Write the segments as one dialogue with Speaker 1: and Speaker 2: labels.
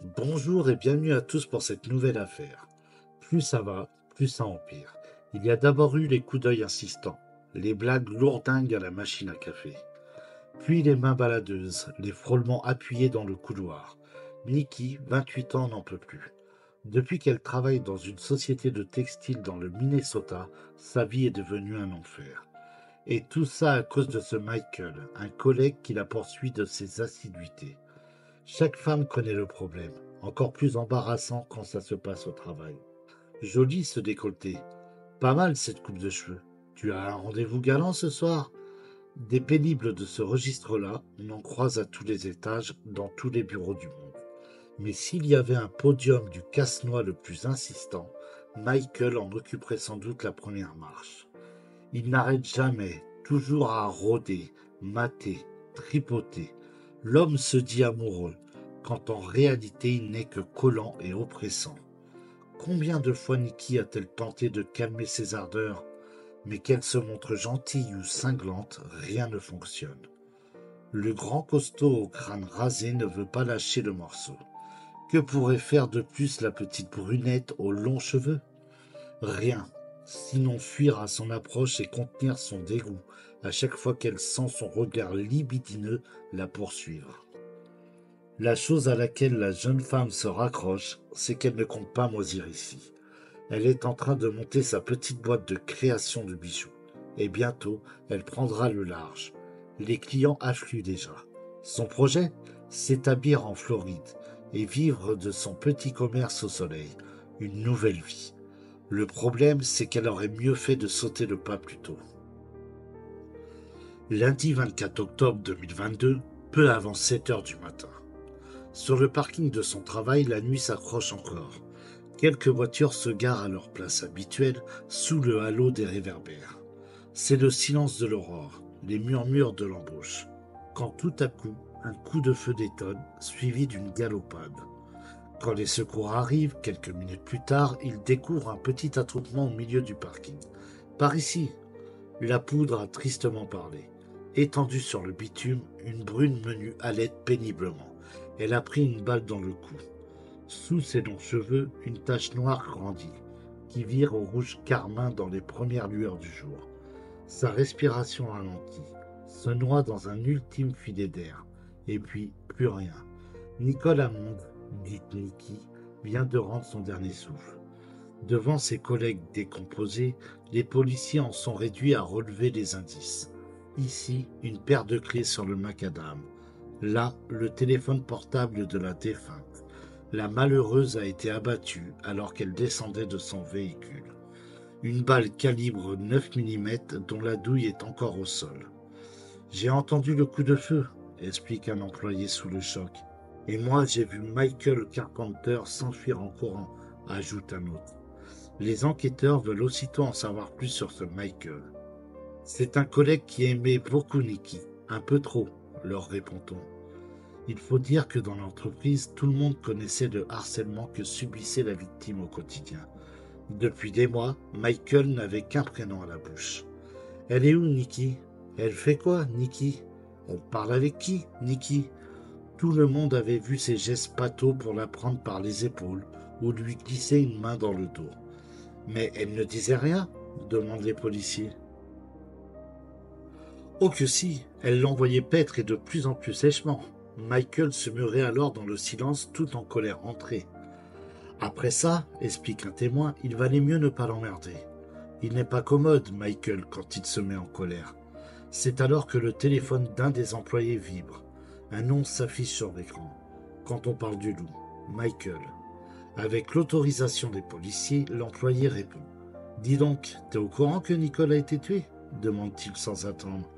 Speaker 1: Bonjour et bienvenue à tous pour cette nouvelle affaire. Plus ça va, plus ça empire. Il y a d'abord eu les coups d'œil insistants, les blagues lourdingues à la machine à café, puis les mains baladeuses, les frôlements appuyés dans le couloir. Nikki, 28 ans, n'en peut plus. Depuis qu'elle travaille dans une société de textile dans le Minnesota, sa vie est devenue un enfer. Et tout ça à cause de ce Michael, un collègue qui la poursuit de ses assiduités. Chaque femme connaît le problème, encore plus embarrassant quand ça se passe au travail. Joli ce décolleté, pas mal cette coupe de cheveux. Tu as un rendez-vous galant ce soir? Des pénibles de ce registre-là, on en croise à tous les étages, dans tous les bureaux du monde. Mais s'il y avait un podium du casse-noix le plus insistant, Michael en occuperait sans doute la première marche. Il n'arrête jamais, toujours à rôder, mater, tripoter. L'homme se dit amoureux, quand en réalité il n'est que collant et oppressant. Combien de fois Nikki a-t-elle tenté de calmer ses ardeurs, mais qu'elle se montre gentille ou cinglante, rien ne fonctionne. Le grand costaud au crâne rasé ne veut pas lâcher le morceau. Que pourrait faire de plus la petite brunette aux longs cheveux? Rien, sinon fuir à son approche et contenir son dégoût à chaque fois qu'elle sent son regard libidineux la poursuivre. La chose à laquelle la jeune femme se raccroche, c'est qu'elle ne compte pas moisir ici. Elle est en train de monter sa petite boîte de création de bijoux. Et bientôt, elle prendra le large. Les clients affluent déjà. Son projet? S'établir en Floride et vivre de son petit commerce au soleil. Une nouvelle vie. Le problème, c'est qu'elle aurait mieux fait de sauter le pas plus tôt. Lundi 24 octobre 2022, peu avant 7 heures du matin. Sur le parking de son travail, la nuit s'accroche encore. Quelques voitures se garent à leur place habituelle, sous le halo des réverbères. C'est le silence de l'aurore, les murmures de l'embauche. Quand tout à coup, un coup de feu détonne, suivi d'une galopade. Quand les secours arrivent, quelques minutes plus tard, ils découvrent un petit attroupement au milieu du parking. Par ici, la poudre a tristement parlé. Étendue sur le bitume, une brune menue halète péniblement. Elle a pris une balle dans le cou. Sous ses longs cheveux, une tache noire grandit, qui vire au rouge carmin dans les premières lueurs du jour. Sa respiration ralentit, se noie dans un ultime filet d'air, et puis plus rien. Nicole Hammond, dite Nikki, vient de rendre son dernier souffle. Devant ses collègues décomposés, les policiers en sont réduits à relever les indices. Ici, une paire de clés sur le macadam. Là, le téléphone portable de la défunte. La malheureuse a été abattue alors qu'elle descendait de son véhicule. Une balle calibre 9 mm dont la douille est encore au sol. J'ai entendu le coup de feu, explique un employé sous le choc. Et moi, j'ai vu Michael Carpenter s'enfuir en courant, ajoute un autre. Les enquêteurs veulent aussitôt en savoir plus sur ce Michael. C'est un collègue qui aimait beaucoup Nikki, un peu trop, leur répond-on. Il faut dire que dans l'entreprise, tout le monde connaissait le harcèlement que subissait la victime au quotidien. Depuis des mois, Michael n'avait qu'un prénom à la bouche. Elle est où, Nikki? Elle fait quoi, Nikki? Elle parle avec qui, Nikki? Tout le monde avait vu ses gestes pathos pour la prendre par les épaules ou lui glisser une main dans le dos. Mais elle ne disait rien, demandent les policiers. Oh que si, elle l'envoyait paître et de plus en plus sèchement. Michael se murait alors dans le silence tout en colère entrée. Après ça, explique un témoin, il valait mieux ne pas l'emmerder. Il n'est pas commode, Michael, quand il se met en colère. C'est alors que le téléphone d'un des employés vibre. Un nom s'affiche sur l'écran. Quand on parle du loup, Michael. Avec l'autorisation des policiers, l'employé répond. Dis donc, t'es au courant que Nicole a été tuée? Demande-t-il sans attendre.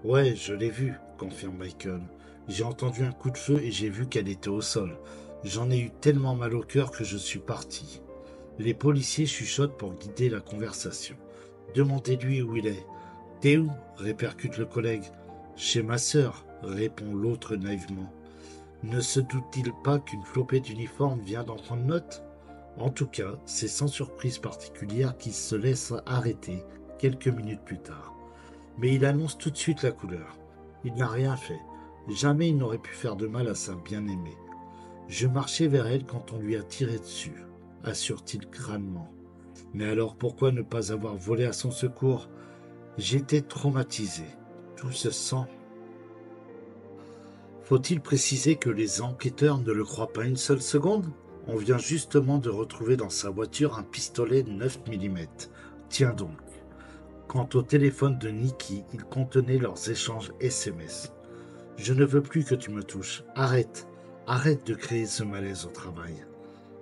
Speaker 1: Ouais, je l'ai vu, confirme Michael. J'ai entendu un coup de feu et j'ai vu qu'elle était au sol. J'en ai eu tellement mal au cœur que je suis parti. Les policiers chuchotent pour guider la conversation. Demandez-lui où il est. T'es où? Répercute le collègue. Chez ma sœur, répond l'autre naïvement. Ne se doute-t-il pas qu'une flopée d'uniformes vient d'en prendre note? En tout cas, c'est sans surprise particulière qu'il se laisse arrêter quelques minutes plus tard. Mais il annonce tout de suite la couleur. Il n'a rien fait. Jamais il n'aurait pu faire de mal à sa bien-aimée. Je marchais vers elle quand on lui a tiré dessus, assure-t-il crânement. Mais alors pourquoi ne pas avoir volé à son secours? J'étais traumatisé. Tout se sent. Faut-il préciser que les enquêteurs ne le croient pas une seule seconde? On vient justement de retrouver dans sa voiture un pistolet 9 mm. Tiens donc. Quant au téléphone de Nikki, il contenait leurs échanges SMS. Je ne veux plus que tu me touches. Arrête. Arrête de créer ce malaise au travail.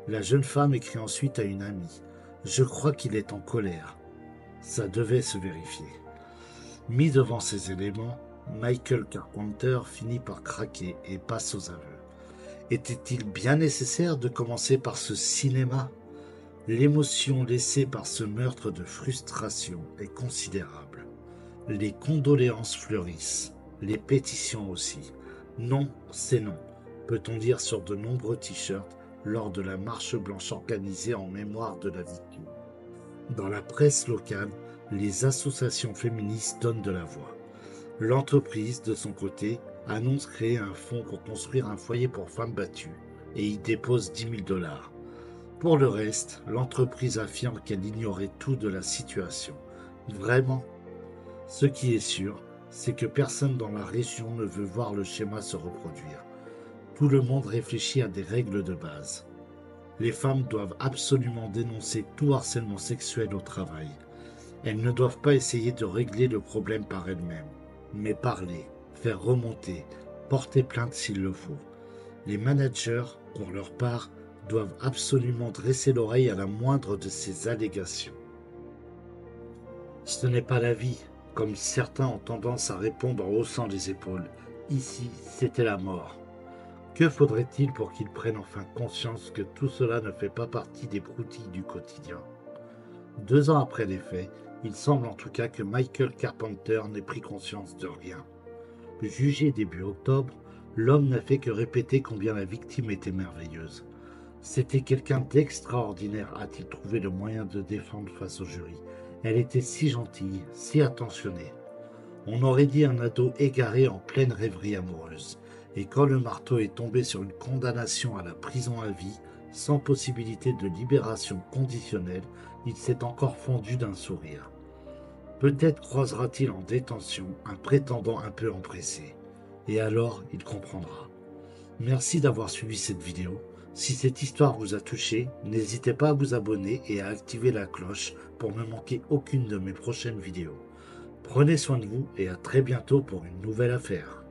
Speaker 1: La jeune femme écrit ensuite à une amie. Je crois qu'il est en colère. Ça devait se vérifier. Mis devant ces éléments, Michael Carpenter finit par craquer et passe aux aveux. Était-il bien nécessaire de commencer par ce cinéma? L'émotion laissée par ce meurtre de frustration est considérable. Les condoléances fleurissent, les pétitions aussi. Non, c'est non, peut-on dire sur de nombreux t-shirts lors de la marche blanche organisée en mémoire de la victime. Dans la presse locale, les associations féministes donnent de la voix. L'entreprise, de son côté, annonce créer un fonds pour construire un foyer pour femmes battues et y dépose 10 000 $. Pour le reste, l'entreprise affirme qu'elle ignorait tout de la situation. Vraiment? Ce qui est sûr, c'est que personne dans la région ne veut voir le schéma se reproduire. Tout le monde réfléchit à des règles de base. Les femmes doivent absolument dénoncer tout harcèlement sexuel au travail. Elles ne doivent pas essayer de régler le problème par elles-mêmes, mais parler, faire remonter, porter plainte s'il le faut. Les managers, pour leur part, doivent absolument dresser l'oreille à la moindre de ces allégations. Ce n'est pas la vie, comme certains ont tendance à répondre en haussant les épaules. Ici, c'était la mort. Que faudrait-il pour qu'ils prennent enfin conscience que tout cela ne fait pas partie des broutilles du quotidien? 2 ans après les faits, il semble en tout cas que Michael Carpenter n'ait pris conscience de rien. Jugé début octobre, l'homme n'a fait que répéter combien la victime était merveilleuse. C'était quelqu'un d'extraordinaire, a-t-il trouvé le moyen de défendre face au jury. Elle était si gentille, si attentionnée. On aurait dit un ado égaré en pleine rêverie amoureuse. Et quand le marteau est tombé sur une condamnation à la prison à vie, sans possibilité de libération conditionnelle, il s'est encore fondu d'un sourire. Peut-être croisera-t-il en détention un prétendant un peu empressé. Et alors, il comprendra. Merci d'avoir suivi cette vidéo. Si cette histoire vous a touché, n'hésitez pas à vous abonner et à activer la cloche pour ne manquer aucune de mes prochaines vidéos. Prenez soin de vous et à très bientôt pour une nouvelle affaire.